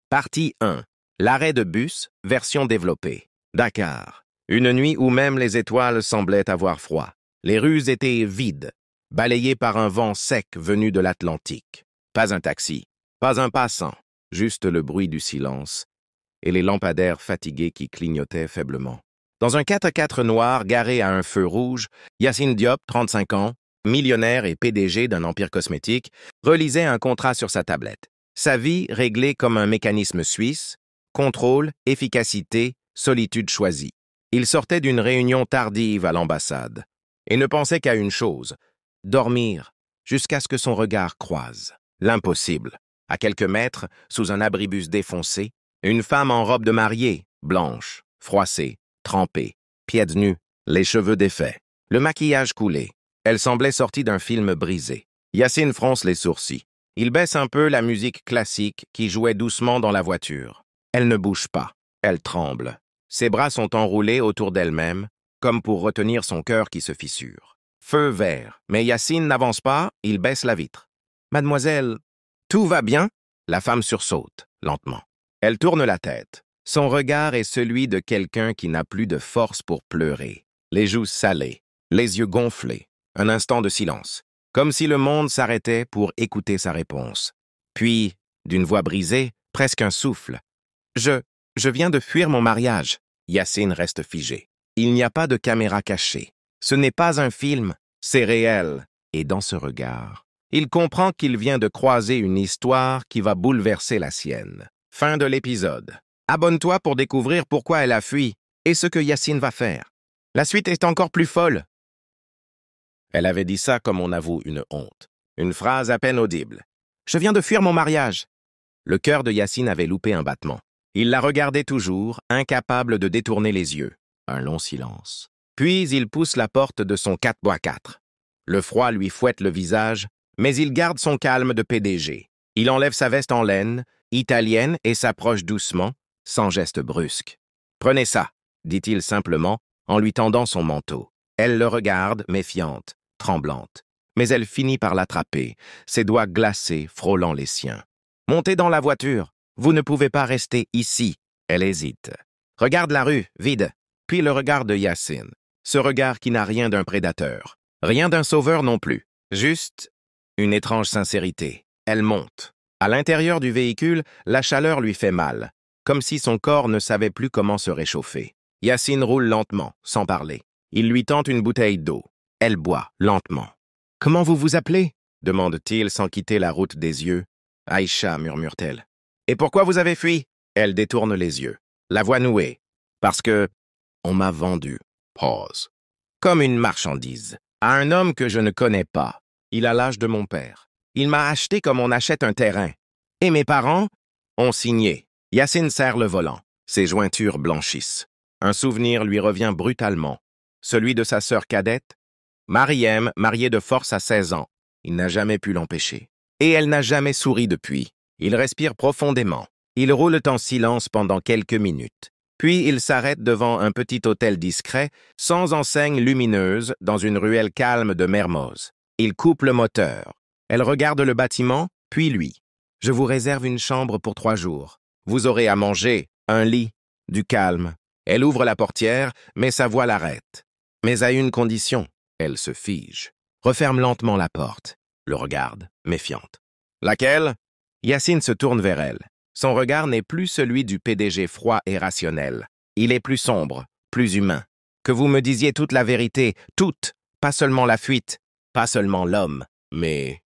Partie 1. L'arrêt de bus, version développée. Dakar. Une nuit où même les étoiles semblaient avoir froid. Les rues étaient vides, balayées par un vent sec venu de l'Atlantique. Pas un taxi, pas un passant, juste le bruit du silence et les lampadaires fatigués qui clignotaient faiblement. Dans un 4x4 noir garé à un feu rouge, Yacine Diop, 35 ans, millionnaire et PDG d'un empire cosmétique, relisait un contrat sur sa tablette. Sa vie réglée comme un mécanisme suisse, contrôle, efficacité, solitude choisie. Il sortait d'une réunion tardive à l'ambassade et ne pensait qu'à une chose, dormir jusqu'à ce que son regard croise. L'impossible. À quelques mètres, sous un abribus défoncé, une femme en robe de mariée, blanche, froissée, trempée, pieds nus, les cheveux défaits, le maquillage coulé. Elle semblait sortie d'un film brisé. Yacine fronce les sourcils. Il baisse un peu la musique classique qui jouait doucement dans la voiture. Elle ne bouge pas. Elle tremble. Ses bras sont enroulés autour d'elle-même, comme pour retenir son cœur qui se fissure. Feu vert. Mais Yacine n'avance pas, il baisse la vitre. « Mademoiselle, tout va bien ?» La femme sursaute, lentement. Elle tourne la tête. Son regard est celui de quelqu'un qui n'a plus de force pour pleurer. Les joues salées, les yeux gonflés. Un instant de silence, comme si le monde s'arrêtait pour écouter sa réponse. Puis, d'une voix brisée, presque un souffle. « Je viens de fuir mon mariage. » Yacine reste figé. Il n'y a pas de caméra cachée. Ce n'est pas un film, c'est réel. Et dans ce regard, il comprend qu'il vient de croiser une histoire qui va bouleverser la sienne. Fin de l'épisode. Abonne-toi pour découvrir pourquoi elle a fui et ce que Yacine va faire. La suite est encore plus folle. Elle avait dit ça comme on avoue une honte. Une phrase à peine audible. « Je viens de fuir mon mariage. » Le cœur de Yacine avait loupé un battement. Il la regardait toujours, incapable de détourner les yeux. Un long silence. Puis il pousse la porte de son 4x4. Le froid lui fouette le visage, mais il garde son calme de PDG. Il enlève sa veste en laine, italienne, et s'approche doucement, sans geste brusque. « Prenez ça », dit-il simplement, en lui tendant son manteau. Elle le regarde, méfiante, tremblante. Mais elle finit par l'attraper, ses doigts glacés frôlant les siens. « Montez dans la voiture. Vous ne pouvez pas rester ici. » Elle hésite. Regarde la rue, vide. Puis le regard de Yacine. Ce regard qui n'a rien d'un prédateur. Rien d'un sauveur non plus. Juste une étrange sincérité. Elle monte. À l'intérieur du véhicule, la chaleur lui fait mal, comme si son corps ne savait plus comment se réchauffer. Yacine roule lentement, sans parler. Il lui tend une bouteille d'eau. Elle boit, lentement. « Comment vous vous appelez ?» demande-t-il sans quitter la route des yeux. « Aïcha » murmure-t-elle. « Et pourquoi vous avez fui ?» Elle détourne les yeux. La voix nouée. « Parce que on m'a vendu. » Pause. « Comme une marchandise. À un homme que je ne connais pas. Il a l'âge de mon père. Il m'a acheté comme on achète un terrain. Et mes parents ont signé. » Yacine serre le volant. Ses jointures blanchissent. Un souvenir lui revient brutalement. Celui de sa sœur cadette, Mariem, mariée de force à 16 ans. Il n'a jamais pu l'empêcher. Et elle n'a jamais souri depuis. Il respire profondément. Ils roulent en silence pendant quelques minutes. Puis il s'arrête devant un petit hôtel discret, sans enseigne lumineuse, dans une ruelle calme de Mermoz. Il coupe le moteur. Elle regarde le bâtiment, puis lui. « Je vous réserve une chambre pour 3 jours. Vous aurez à manger, un lit, du calme. » Elle ouvre la portière, mais sa voix l'arrête. Mais à une condition. Elle se fige. Referme lentement la porte. Le regarde, méfiante. « Laquelle ?» Yacine se tourne vers elle. Son regard n'est plus celui du PDG froid et rationnel. Il est plus sombre, plus humain. Que vous me disiez toute la vérité, toute, pas seulement la fuite, pas seulement l'homme, mais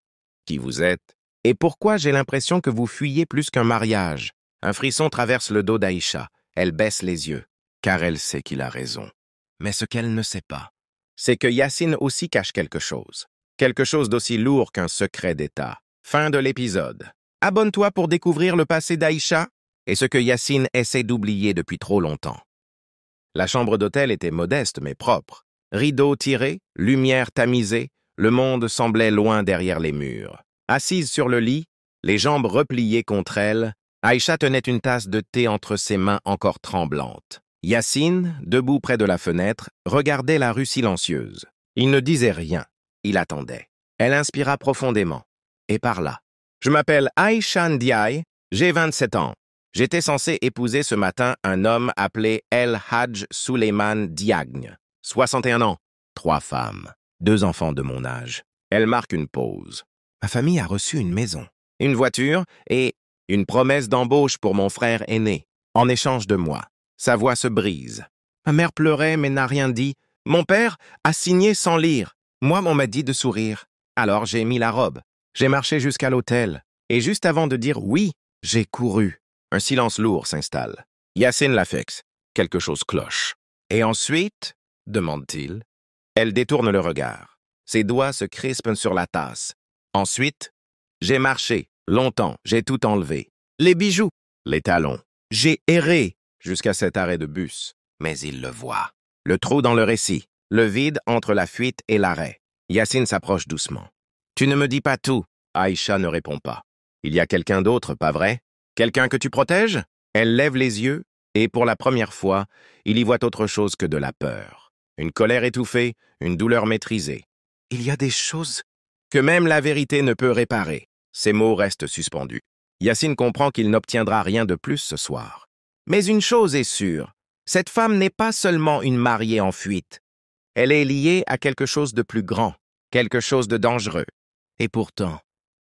qui vous êtes. Et pourquoi j'ai l'impression que vous fuyez plus qu'un mariage? Un frisson traverse le dos d'Aïcha. Elle baisse les yeux, car elle sait qu'il a raison. Mais ce qu'elle ne sait pas, c'est que Yacine aussi cache quelque chose. Quelque chose d'aussi lourd qu'un secret d'État. Fin de l'épisode. Abonne-toi pour découvrir le passé d'Aïcha et ce que Yacine essaie d'oublier depuis trop longtemps. La chambre d'hôtel était modeste mais propre. Rideaux tirés, lumière tamisée, le monde semblait loin derrière les murs. Assise sur le lit, les jambes repliées contre elle, Aïcha tenait une tasse de thé entre ses mains encore tremblantes. Yacine, debout près de la fenêtre, regardait la rue silencieuse. Il ne disait rien. Il attendait. Elle inspira profondément et parla. « Je m'appelle Aïcha Ndiaye, j'ai 27 ans. J'étais censé épouser ce matin un homme appelé El Hadj Suleiman Diagne, 61 ans, 3 femmes, 2 enfants de mon âge. Elle marque une pause. Ma famille a reçu une maison, une voiture et une promesse d'embauche pour mon frère aîné, en échange de moi. Sa voix se brise. Ma mère pleurait mais n'a rien dit. Mon père a signé sans lire. Moi, on m'a dit de sourire. Alors j'ai mis la robe. J'ai marché jusqu'à l'hôtel. Et juste avant de dire oui, j'ai couru. Un silence lourd s'installe. Yacine l'affecte. Quelque chose cloche. Et ensuite, demande-t-il. Elle détourne le regard. Ses doigts se crispent sur la tasse. Ensuite, j'ai marché, longtemps, j'ai tout enlevé. Les bijoux, les talons. J'ai erré jusqu'à cet arrêt de bus. Mais il le voit. Le trou dans le récit, le vide entre la fuite et l'arrêt. Yacine s'approche doucement. Tu ne me dis pas tout. Aïcha ne répond pas. Il y a quelqu'un d'autre, pas vrai? Quelqu'un que tu protèges? Elle lève les yeux, et pour la première fois, il y voit autre chose que de la peur. Une colère étouffée, une douleur maîtrisée. Il y a des choses que même la vérité ne peut réparer. Ces mots restent suspendus. Yacine comprend qu'il n'obtiendra rien de plus ce soir. Mais une chose est sûre, cette femme n'est pas seulement une mariée en fuite. Elle est liée à quelque chose de plus grand, quelque chose de dangereux. Et pourtant,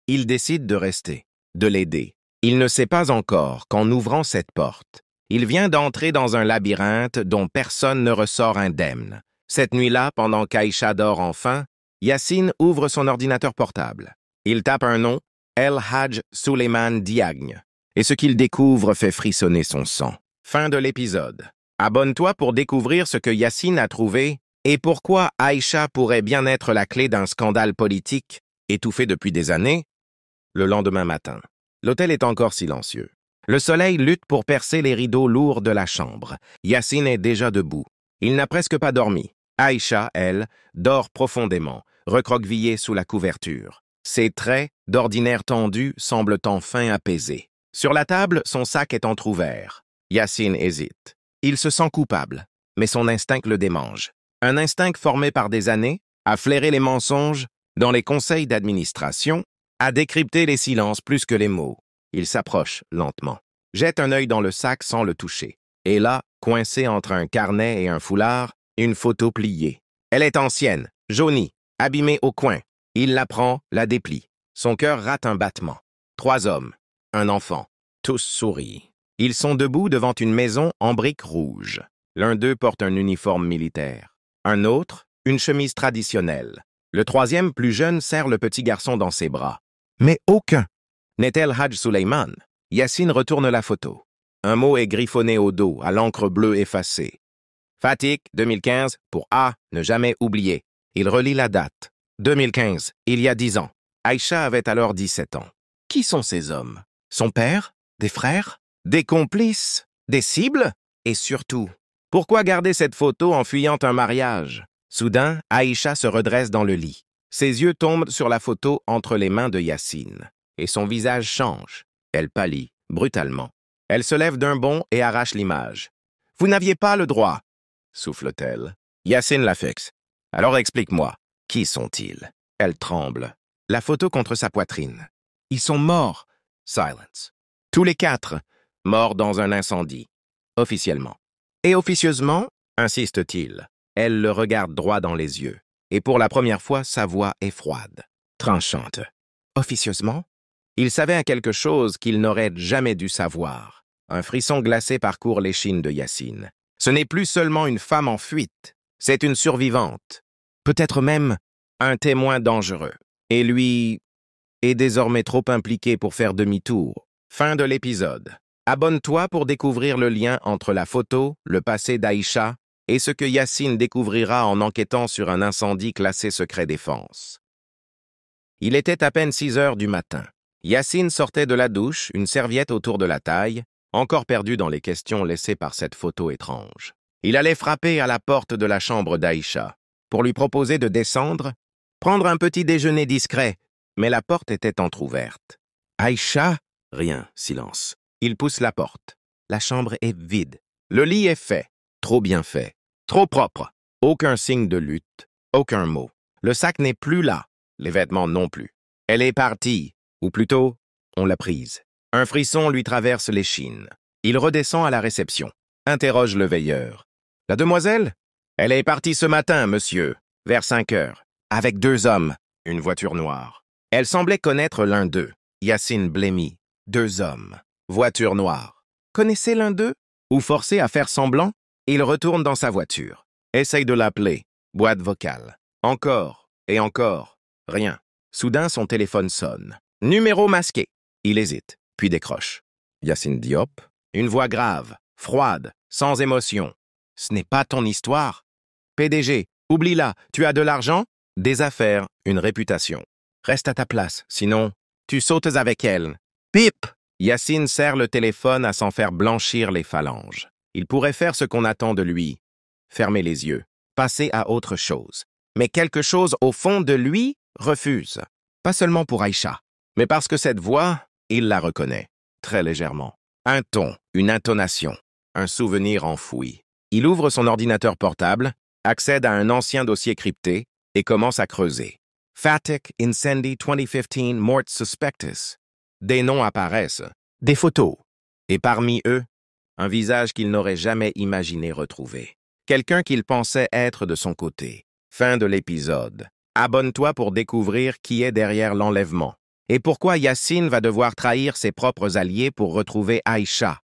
il décide de rester, de l'aider. Il ne sait pas encore qu'en ouvrant cette porte, il vient d'entrer dans un labyrinthe dont personne ne ressort indemne. Cette nuit-là, pendant qu'Aïcha dort enfin, Yacine ouvre son ordinateur portable. Il tape un nom, El Hadj Suleiman Diagne, et ce qu'il découvre fait frissonner son sang. Fin de l'épisode. Abonne-toi pour découvrir ce que Yacine a trouvé et pourquoi Aïcha pourrait bien être la clé d'un scandale politique étouffé depuis des années. Le lendemain matin, l'hôtel est encore silencieux. Le soleil lutte pour percer les rideaux lourds de la chambre. Yacine est déjà debout. Il n'a presque pas dormi. Aïcha, elle, dort profondément, recroquevillée sous la couverture. Ses traits, d'ordinaire tendus, semblent enfin apaisés. Sur la table, son sac est entrouvert. Yacine hésite. Il se sent coupable, mais son instinct le démange. Un instinct formé par des années, à flairer les mensonges, dans les conseils d'administration, à décrypter les silences plus que les mots. Il s'approche lentement, jette un œil dans le sac sans le toucher. Et là, coincé entre un carnet et un foulard, une photo pliée. Elle est ancienne, jaunie, abîmée au coin. Il la prend, la déplie. Son cœur rate un battement. 3 hommes, un enfant, tous sourient. Ils sont debout devant une maison en briques rouges. L'un d'eux porte un uniforme militaire. Un autre, une chemise traditionnelle. Le troisième, plus jeune, serre le petit garçon dans ses bras. Mais aucun n'est El Hadj Suleiman. Yacine retourne la photo. Un mot est griffonné au dos, à l'encre bleue effacée. Fatigue, 2015, pour A, ne jamais oublier. Il relit la date. 2015, il y a 10 ans. Aïcha avait alors 17 ans. Qui sont ces hommes? Son père? Des frères? Des complices? Des cibles? Et surtout, pourquoi garder cette photo en fuyant un mariage? Soudain, Aïcha se redresse dans le lit. Ses yeux tombent sur la photo entre les mains de Yacine. Et son visage change. Elle pâlit, brutalement. Elle se lève d'un bond et arrache l'image. « Vous n'aviez pas le droit !» souffle-t-elle. Yacine l'affecte. « Alors explique-moi, qui sont-ils » Elle tremble. La photo contre sa poitrine. « Ils sont morts !» Silence. Tous les 4, morts dans un incendie. Officiellement. Et officieusement, insiste-t-il. Elle le regarde droit dans les yeux. Et pour la première fois, sa voix est froide, tranchante. Officieusement? Il savait quelque chose qu'il n'aurait jamais dû savoir. Un frisson glacé parcourt l'échine de Yacine. Ce n'est plus seulement une femme en fuite, c'est une survivante. Peut-être même un témoin dangereux. Et lui est désormais trop impliqué pour faire demi-tour. Fin de l'épisode. Abonne-toi pour découvrir le lien entre la photo, le passé d'Aïcha et ce que Yacine découvrira en enquêtant sur un incendie classé secret défense. Il était à peine 6 heures du matin. Yacine sortait de la douche, une serviette autour de la taille, encore perdu dans les questions laissées par cette photo étrange. Il allait frapper à la porte de la chambre d'Aïcha pour lui proposer de descendre, prendre un petit déjeuner discret, mais la porte était entr'ouverte. Aïcha? Rien, silence. Il pousse la porte. La chambre est vide. Le lit est fait, trop bien fait, trop propre. Aucun signe de lutte, aucun mot. Le sac n'est plus là, les vêtements non plus. Elle est partie, ou plutôt, on l'a prise. Un frisson lui traverse l'échine. Il redescend à la réception. Interroge le veilleur. La demoiselle? Elle est partie ce matin, monsieur, vers 5 heures, avec 2 hommes, une voiture noire. Elle semblait connaître l'un d'eux, Yacine Blémy. 2 hommes, voiture noire. Connaissez l'un d'eux? Ou forcé à faire semblant? Il retourne dans sa voiture. Essaye de l'appeler. Boîte vocale. Encore et encore. Rien. Soudain, son téléphone sonne. Numéro masqué. Il hésite, puis décroche. Yacine Diop. Une voix grave, froide, sans émotion. Ce n'est pas ton histoire. PDG, oublie-la, tu as de l'argent? Des affaires, une réputation. Reste à ta place, sinon, tu sautes avec elle. Pip! Yacine serre le téléphone à s'en faire blanchir les phalanges. Il pourrait faire ce qu'on attend de lui. Fermer les yeux, passer à autre chose. Mais quelque chose au fond de lui refuse. Pas seulement pour Aïcha, mais parce que cette voix, il la reconnaît, très légèrement. Un ton, une intonation, un souvenir enfoui. Il ouvre son ordinateur portable, accède à un ancien dossier crypté et commence à creuser. Fatek Incendi 2015 Mort Suspectus. Des noms apparaissent, des photos, et parmi eux, un visage qu'il n'aurait jamais imaginé retrouver. Quelqu'un qu'il pensait être de son côté. Fin de l'épisode. Abonne-toi pour découvrir qui est derrière l'enlèvement et pourquoi Yacine va devoir trahir ses propres alliés pour retrouver Aïcha.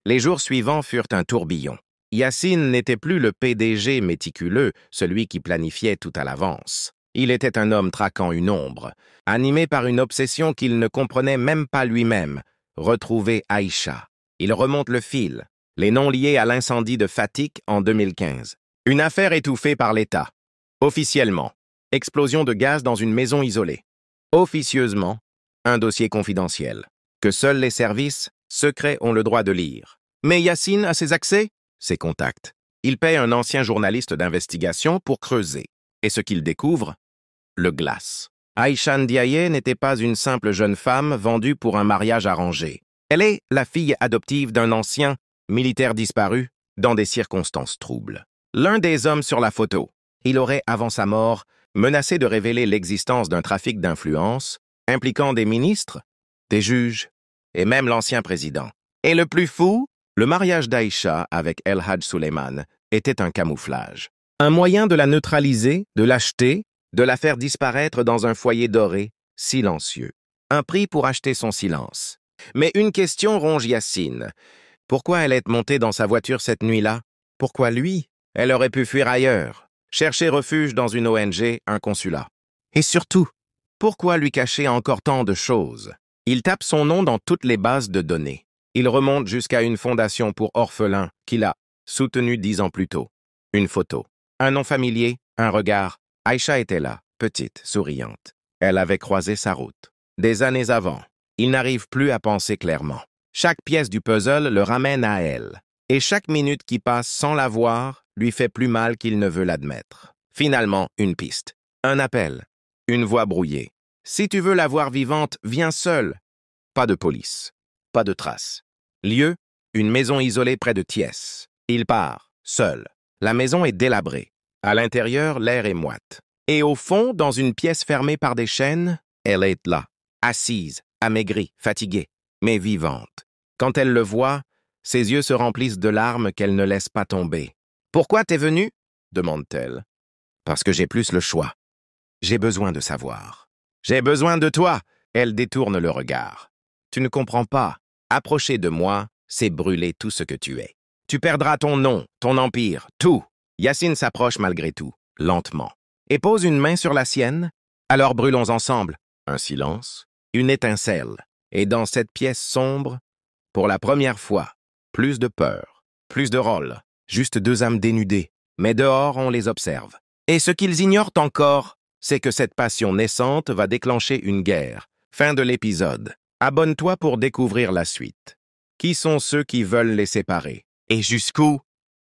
Les jours suivants furent un tourbillon. Yacine n'était plus le PDG méticuleux, celui qui planifiait tout à l'avance. Il était un homme traquant une ombre, animé par une obsession qu'il ne comprenait même pas lui-même, retrouver Aïcha. Il remonte le fil, les noms liés à l'incendie de Fatik en 2015. Une affaire étouffée par l'État. Officiellement, explosion de gaz dans une maison isolée. Officieusement, un dossier confidentiel, que seuls les services secrets ont le droit de lire. Mais Yacine a ses accès, ses contacts. Il paie un ancien journaliste d'investigation pour creuser. Et ce qu'il découvre? Le glace. Aïcha Ndiaye n'était pas une simple jeune femme vendue pour un mariage arrangé. Elle est la fille adoptive d'un ancien militaire disparu dans des circonstances troubles. L'un des hommes sur la photo, il aurait, avant sa mort, menacé de révéler l'existence d'un trafic d'influence impliquant des ministres, des juges et même l'ancien président. Et le plus fou, le mariage d'Aïcha avec El Hadj Suleiman était un camouflage. Un moyen de la neutraliser, de l'acheter, de la faire disparaître dans un foyer doré, silencieux. Un prix pour acheter son silence. Mais une question ronge Yacine. Pourquoi elle est montée dans sa voiture cette nuit-là? Pourquoi lui? Elle aurait pu fuir ailleurs, chercher refuge dans une ONG, un consulat. Et surtout, pourquoi lui cacher encore tant de choses? Il tape son nom dans toutes les bases de données. Il remonte jusqu'à une fondation pour orphelins qu'il a soutenue 10 ans plus tôt. Une photo, un nom familier, un regard. Aïcha était là, petite, souriante. Elle avait croisé sa route. Des années avant, il n'arrive plus à penser clairement. Chaque pièce du puzzle le ramène à elle. Et chaque minute qui passe sans la voir lui fait plus mal qu'il ne veut l'admettre. Finalement, une piste, un appel, une voix brouillée. Si tu veux la voir vivante, viens seul. Pas de police, pas de traces. Lieu, une maison isolée près de Thiès. Il part, seul. La maison est délabrée. À l'intérieur, l'air est moite. Et au fond, dans une pièce fermée par des chaînes, elle est là, assise, amaigrie, fatiguée, mais vivante. Quand elle le voit, ses yeux se remplissent de larmes qu'elle ne laisse pas tomber. « Pourquoi t'es venu ?» demande-t-elle. « Parce que j'ai plus le choix. J'ai besoin de savoir. »« J'ai besoin de toi !» Elle détourne le regard. « Tu ne comprends pas. Approcher de moi, c'est brûler tout ce que tu es. Tu perdras ton nom, ton empire, tout. » Yacine s'approche malgré tout, lentement, et pose une main sur la sienne. « Alors brûlons ensemble. » Un silence, une étincelle. Et dans cette pièce sombre, pour la première fois, plus de peur, plus de rôle, juste 2 âmes dénudées, mais dehors on les observe. Et ce qu'ils ignorent encore, c'est que cette passion naissante va déclencher une guerre. Fin de l'épisode. Abonne-toi pour découvrir la suite. Qui sont ceux qui veulent les séparer? Et jusqu'où?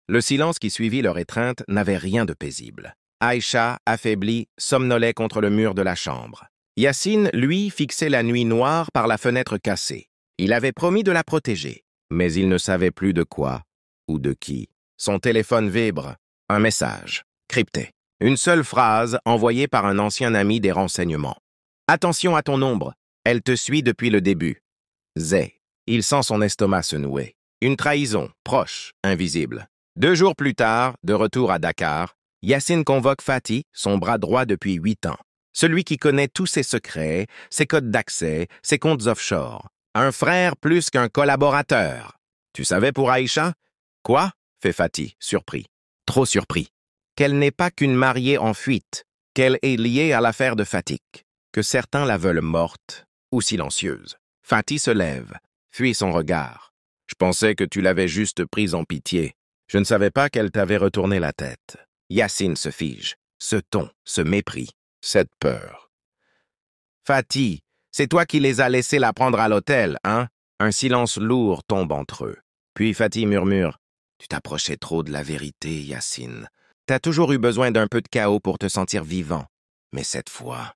Le silence qui suivit leur étreinte n'avait rien de paisible. Aïcha, affaiblie, somnolait contre le mur de la chambre. Yacine, lui, fixait la nuit noire par la fenêtre cassée. Il avait promis de la protéger, mais il ne savait plus de quoi ou de qui. Son téléphone vibre. Un message, crypté. Une seule phrase envoyée par un ancien ami des renseignements. « Attention à ton ombre, elle te suit depuis le début. Zé. » Il sent son estomac se nouer. Une trahison, proche, invisible. 2 jours plus tard, de retour à Dakar, Yacine convoque Fatih, son bras droit depuis 8 ans. Celui qui connaît tous ses secrets, ses codes d'accès, ses comptes offshore. Un frère plus qu'un collaborateur. Tu savais pour Aïcha? Quoi? Fait Fatih, surpris. Trop surpris. Qu'elle n'est pas qu'une mariée en fuite, qu'elle est liée à l'affaire de Fatik, que certains la veulent morte ou silencieuse. Fatih se lève, fuit son regard. Je pensais que tu l'avais juste prise en pitié. Je ne savais pas qu'elle t'avait retourné la tête. Yacine se fige. Ce ton, ce mépris, cette peur. Fatih, c'est toi qui les as laissés la prendre à l'hôtel, hein? Un silence lourd tombe entre eux. Puis Fatih murmure. Tu t'approchais trop de la vérité, Yacine. T'as toujours eu besoin d'un peu de chaos pour te sentir vivant. Mais cette fois,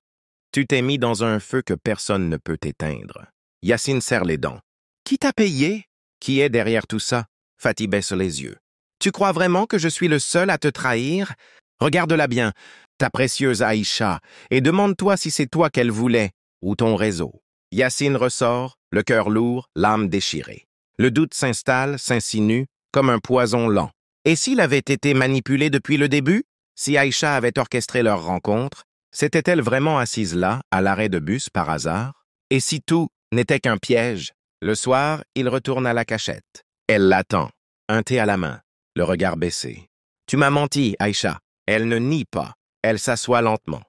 tu t'es mis dans un feu que personne ne peut éteindre. Yacine serre les dents. Qui t'a payé? Qui est derrière tout ça? Fatih baisse les yeux. Tu crois vraiment que je suis le seul à te trahir? Regarde-la bien, ta précieuse Aïcha, et demande-toi si c'est toi qu'elle voulait, ou ton réseau. Yacine ressort, le cœur lourd, l'âme déchirée. Le doute s'installe, s'insinue, comme un poison lent. Et s'il avait été manipulé depuis le début? Si Aïcha avait orchestré leur rencontre, s'était-elle vraiment assise là, à l'arrêt de bus, par hasard? Et si tout n'était qu'un piège? Le soir, il retourne à la cachette. Elle l'attend, un thé à la main, le regard baissé. Tu m'as menti, Aïcha. Elle ne nie pas. Elle s'assoit lentement.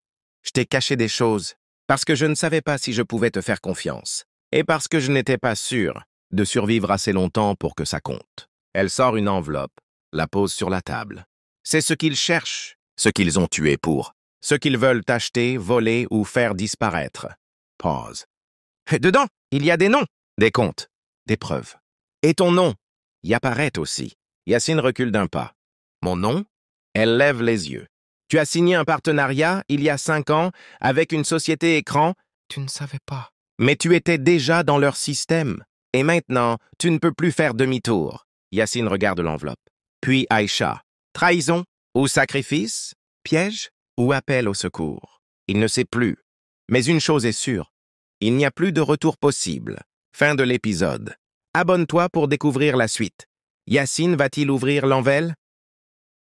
Je t'ai caché des choses, parce que je ne savais pas si je pouvais te faire confiance, et parce que je n'étais pas sûr de survivre assez longtemps pour que ça compte. Elle sort une enveloppe, la pose sur la table. C'est ce qu'ils cherchent, ce qu'ils ont tué pour, ce qu'ils veulent acheter, voler ou faire disparaître. Pause. Et dedans, il y a des noms, des comptes, des preuves. Et ton nom y apparaît aussi. Yacine recule d'un pas. Mon nom? Elle lève les yeux. Tu as signé un partenariat, il y a 5 ans, avec une société écran. Tu ne savais pas. Mais tu étais déjà dans leur système. Et maintenant, tu ne peux plus faire demi-tour. Yacine regarde l'enveloppe. Puis Aïcha. Trahison ou sacrifice? Piège ou appel au secours? Il ne sait plus. Mais une chose est sûre. Il n'y a plus de retour possible. Fin de l'épisode. Abonne-toi pour découvrir la suite. Yacine va-t-il ouvrir l'enveloppe?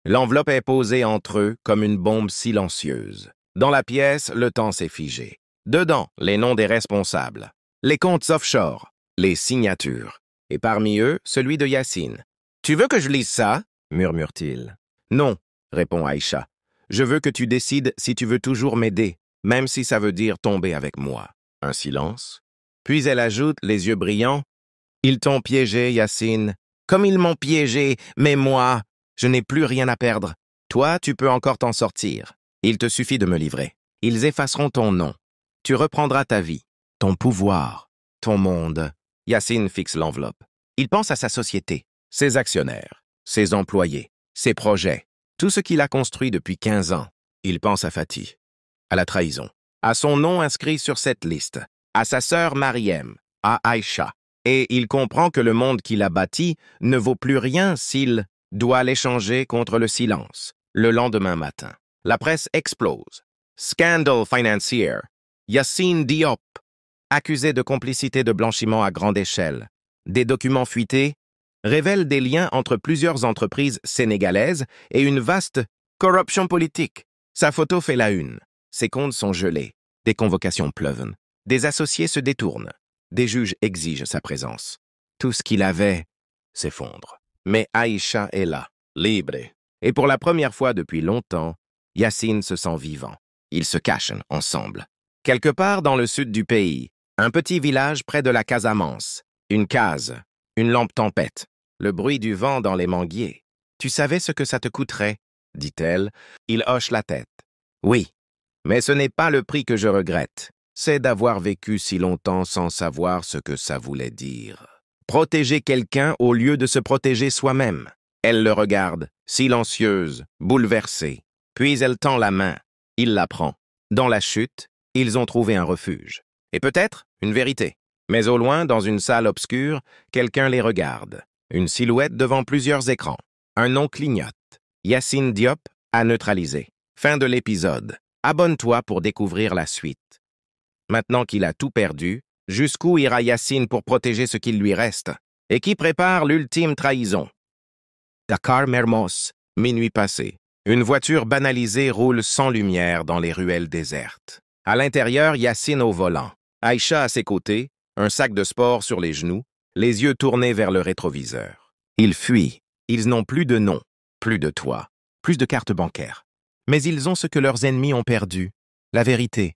L'enveloppe est posée entre eux comme une bombe silencieuse. Dans la pièce, le temps s'est figé. Dedans, les noms des responsables, les comptes offshore, les signatures, et parmi eux, celui de Yacine. « Tu veux que je lise ça ?» murmure-t-il. « Non, » répond Aïcha. « Je veux que tu décides si tu veux toujours m'aider, même si ça veut dire tomber avec moi. » Un silence. Puis elle ajoute, les yeux brillants. « Ils t'ont piégé, Yacine. Comme ils m'ont piégé, mais moi, je n'ai plus rien à perdre. Toi, tu peux encore t'en sortir. Il te suffit de me livrer. Ils effaceront ton nom. Tu reprendras ta vie, ton pouvoir, ton monde. » Yacine fixe l'enveloppe. Il pense à sa société, ses actionnaires, ses employés, ses projets, tout ce qu'il a construit depuis 15 ans. Il pense à Fatih, à la trahison, à son nom inscrit sur cette liste, à sa sœur Mariem, à Aïcha. Et il comprend que le monde qu'il a bâti ne vaut plus rien s'il doit l'échanger contre le silence. Le lendemain matin, la presse explose. Scandale financier. Yacine Diop, accusé de complicité de blanchiment à grande échelle. Des documents fuités révèlent des liens entre plusieurs entreprises sénégalaises et une vaste corruption politique. Sa photo fait la une. Ses comptes sont gelés. Des convocations pleuvent. Des associés se détournent. Des juges exigent sa présence. Tout ce qu'il avait s'effondre. Mais Aïcha est là, libre. Et pour la première fois depuis longtemps, Yacine se sent vivant. Ils se cachent ensemble. Quelque part dans le sud du pays, un petit village près de la Casamance. Une case, une lampe tempête, le bruit du vent dans les manguiers. « Tu savais ce que ça te coûterait ?» dit-elle. Il hoche la tête. « Oui, mais ce n'est pas le prix que je regrette. C'est d'avoir vécu si longtemps sans savoir ce que ça voulait dire. Protéger quelqu'un au lieu de se protéger soi-même. » Elle le regarde, silencieuse, bouleversée. Puis elle tend la main. Il la prend. Dans la chute, ils ont trouvé un refuge. Et peut-être une vérité. Mais au loin, dans une salle obscure, quelqu'un les regarde. Une silhouette devant plusieurs écrans. Un nom clignote. Yacine Diop à neutraliser. Fin de l'épisode. Abonne-toi pour découvrir la suite. Maintenant qu'il a tout perdu, Jusqu'où ira Yacine pour protéger ce qu'il lui reste? Et qui prépare l'ultime trahison? Dakar Mermoz, minuit passé. Une voiture banalisée roule sans lumière dans les ruelles désertes. À l'intérieur, Yacine au volant. Aïcha à ses côtés, un sac de sport sur les genoux, les yeux tournés vers le rétroviseur. Ils fuient. Ils n'ont plus de nom, plus de toit, plus de cartes bancaires. Mais ils ont ce que leurs ennemis ont perdu, la vérité,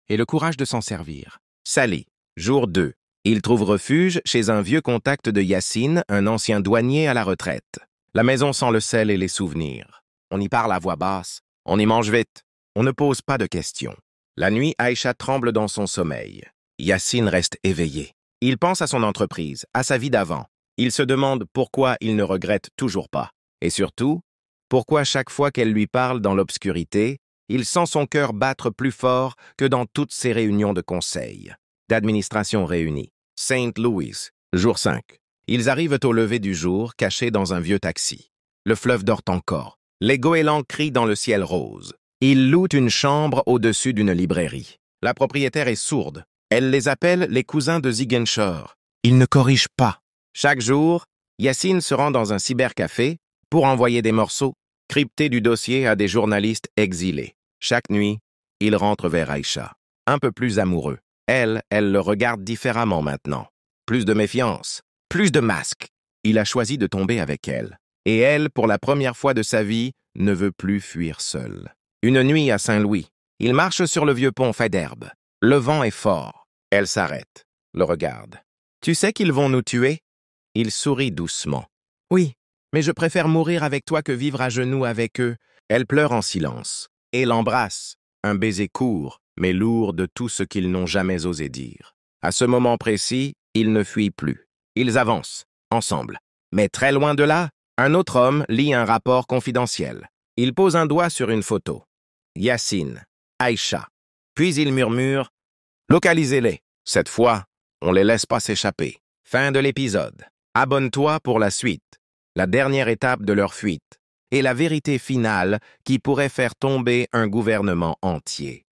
et le courage de s'en servir. Sali, jour 2. Ils trouvent refuge chez un vieux contact de Yacine, un ancien douanier à la retraite. La maison sent le sel et les souvenirs. On y parle à voix basse, on y mange vite, on ne pose pas de questions. La nuit, Aïcha tremble dans son sommeil. Yacine reste éveillé. Il pense à son entreprise, à sa vie d'avant. Il se demande pourquoi il ne regrette toujours pas. Et surtout, pourquoi chaque fois qu'elle lui parle dans l'obscurité, il sent son cœur battre plus fort que dans toutes ses réunions de conseil. D'administration réunie. Saint Louis, jour 5. Ils arrivent au lever du jour, cachés dans un vieux taxi. Le fleuve dort encore. Les goélands crient dans le ciel rose. Ils louent une chambre au-dessus d'une librairie. La propriétaire est sourde. Elle les appelle les cousins de Ziguinchor. Ils ne corrigent pas. Chaque jour, Yacine se rend dans un cybercafé pour envoyer des morceaux cryptés du dossier à des journalistes exilés. Chaque nuit, il rentre vers Aïcha, un peu plus amoureux. Elle le regarde différemment maintenant. Plus de méfiance, plus de masque. Il a choisi de tomber avec elle. Et elle, pour la première fois de sa vie, ne veut plus fuir seule. Une nuit à Saint-Louis, il marche sur le vieux pont fait d'herbe. Le vent est fort. Elle s'arrête, le regarde. « Tu sais qu'ils vont nous tuer ?» Il sourit doucement. « Oui, mais je préfère mourir avec toi que vivre à genoux avec eux. » Elle pleure en silence et l'embrasse. Un baiser court, mais lourd de tout ce qu'ils n'ont jamais osé dire. À ce moment précis, ils ne fuient plus. Ils avancent, ensemble. Mais très loin de là, un autre homme lit un rapport confidentiel. Il pose un doigt sur une photo. Yacine, Aïcha. Puis il murmure « Localisez-les. Cette fois, on les laisse pas s'échapper. » Fin de l'épisode. Abonne-toi pour la suite. La dernière étape de leur fuite. Et la vérité finale qui pourrait faire tomber un gouvernement entier.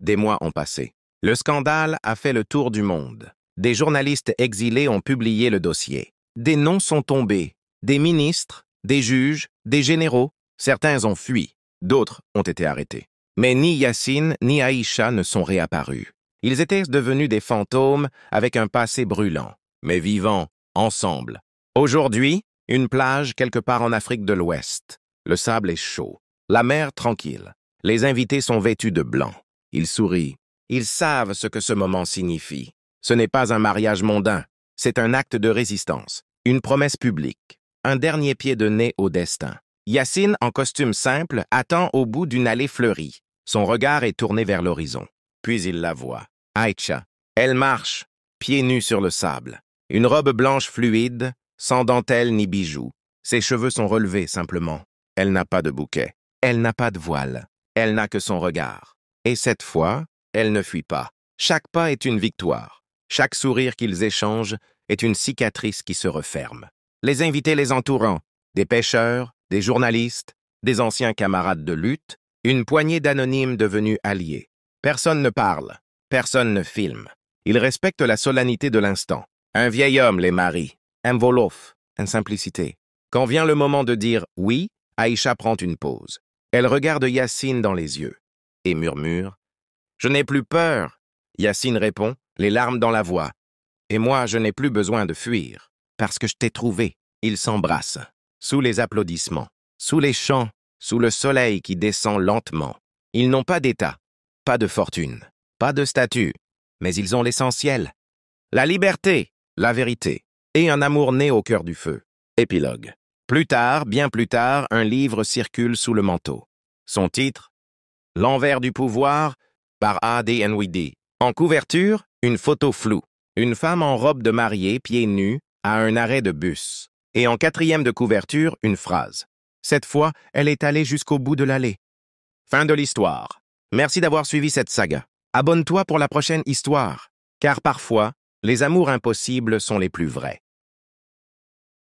Des mois ont passé. Le scandale a fait le tour du monde. Des journalistes exilés ont publié le dossier. Des noms sont tombés. Des ministres, des juges, des généraux. Certains ont fui. D'autres ont été arrêtés. Mais ni Yacine ni Aïcha ne sont réapparus. Ils étaient devenus des fantômes avec un passé brûlant, mais vivants, ensemble. Aujourd'hui, une plage quelque part en Afrique de l'Ouest. Le sable est chaud. La mer tranquille. Les invités sont vêtus de blanc. Ils sourient. Ils savent ce que ce moment signifie. Ce n'est pas un mariage mondain. C'est un acte de résistance. Une promesse publique. Un dernier pied de nez au destin. Yacine, en costume simple, attend au bout d'une allée fleurie. Son regard est tourné vers l'horizon. Puis il la voit. Aïcha. Elle marche, pieds nus sur le sable. Une robe blanche fluide, sans dentelle ni bijoux. Ses cheveux sont relevés simplement. Elle n'a pas de bouquet. Elle n'a pas de voile. Elle n'a que son regard. Et cette fois, elle ne fuit pas. Chaque pas est une victoire. Chaque sourire qu'ils échangent est une cicatrice qui se referme. Les invités les entourant, des pêcheurs, des journalistes, des anciens camarades de lutte, une poignée d'anonymes devenus alliés. Personne ne parle, personne ne filme. Ils respectent la solennité de l'instant. Un vieil homme les marie, un wolof, une simplicité. Quand vient le moment de dire « oui », Aïcha prend une pause. Elle regarde Yacine dans les yeux et murmure « Je n'ai plus peur ». Yacine répond, les larmes dans la voix. « Et moi, je n'ai plus besoin de fuir, parce que je t'ai trouvé. » Ils s'embrassent, sous les applaudissements, sous les chants, sous le soleil qui descend lentement. Ils n'ont pas d'état, pas de fortune, pas de statut, mais ils ont l'essentiel. La liberté, la vérité, et un amour né au cœur du feu. Épilogue. Plus tard, bien plus tard, un livre circule sous le manteau. Son titre, L'envers du pouvoir, par A.D. Nwidi. En couverture, une photo floue. Une femme en robe de mariée, pieds nus, à un arrêt de bus. Et en quatrième de couverture, une phrase. Cette fois, elle est allée jusqu'au bout de l'allée. Fin de l'histoire. Merci d'avoir suivi cette saga. Abonne-toi pour la prochaine histoire, car parfois, les amours impossibles sont les plus vrais.